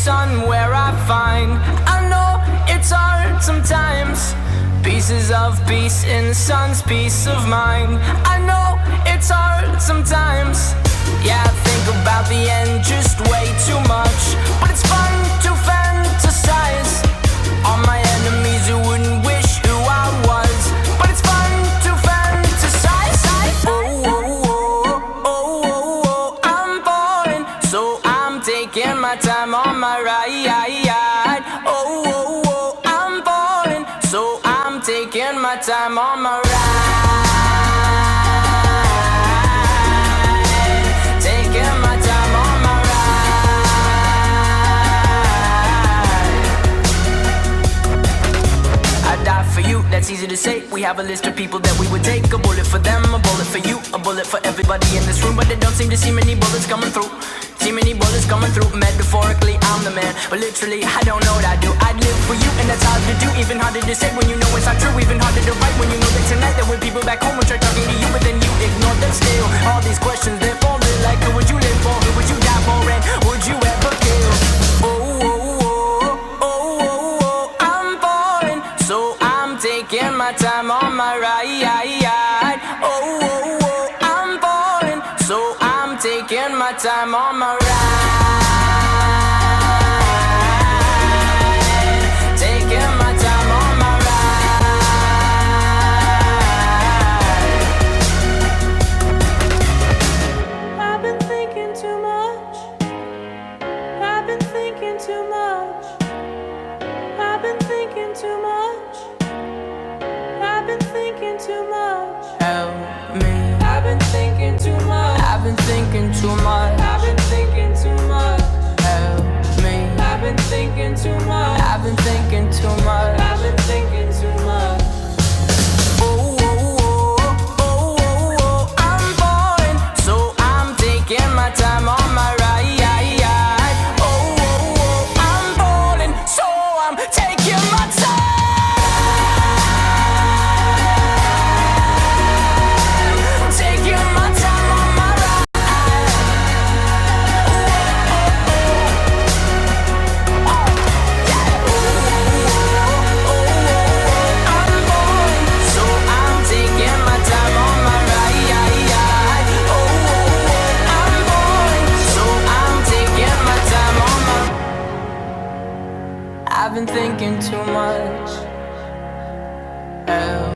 sun where I find. I know it's hard sometimes. Pieces of peace in the sun's peace of mind. I know it's hard sometimes. Yeah, I think about the end just way too much, but it's fun to fantasize on my enemies who wouldn't wish who I was. But it's fun to fantasize. Oh, oh, oh, oh, oh, oh, I'm falling, so I'm taking my time on my ride. Oh, oh, oh, I'm falling, so I'm taking my time on my ride. Taking my time on my ride. I die for you, that's easy to say. We have a list of people that we would take. A bullet for them, a bullet for you, a bullet for everybody in this room. But they don't seem to see many bullets coming through. See many bullets coming through. Metaphorically, I'm the man, but literally, I don't know what I do. I'd live for you, and that's hard to do. Even harder to say when you know it's not true. Even harder to write when you know that tonight there were people back home who tried talking to you, but then you ignored them still. All these questions, they're falling like, who would you live for? Who would you die for? And would you ever kill? Oh, oh, oh, oh, oh, oh, I'm falling, so I'm taking my time on my ride. Oh, oh, oh, I'm falling, so I'm taking my time on my ride. Taking my time on my ride. I've been thinking too much. I've been thinking too much. I've been thinking too much. I've been thinking too much. Help me. I've been thinking too much. I've been thinking too much. I've been thinking too much. Help me. I've been thinking too much. I've been thinking too much. I've been thinking too much. Oh, oh, oh, oh, oh, oh, I'm falling, so I'm taking my time on my ride. Oh, oh, oh, I'm falling, so I'm taking my time. Taking my time on my ride. I've been thinking too much.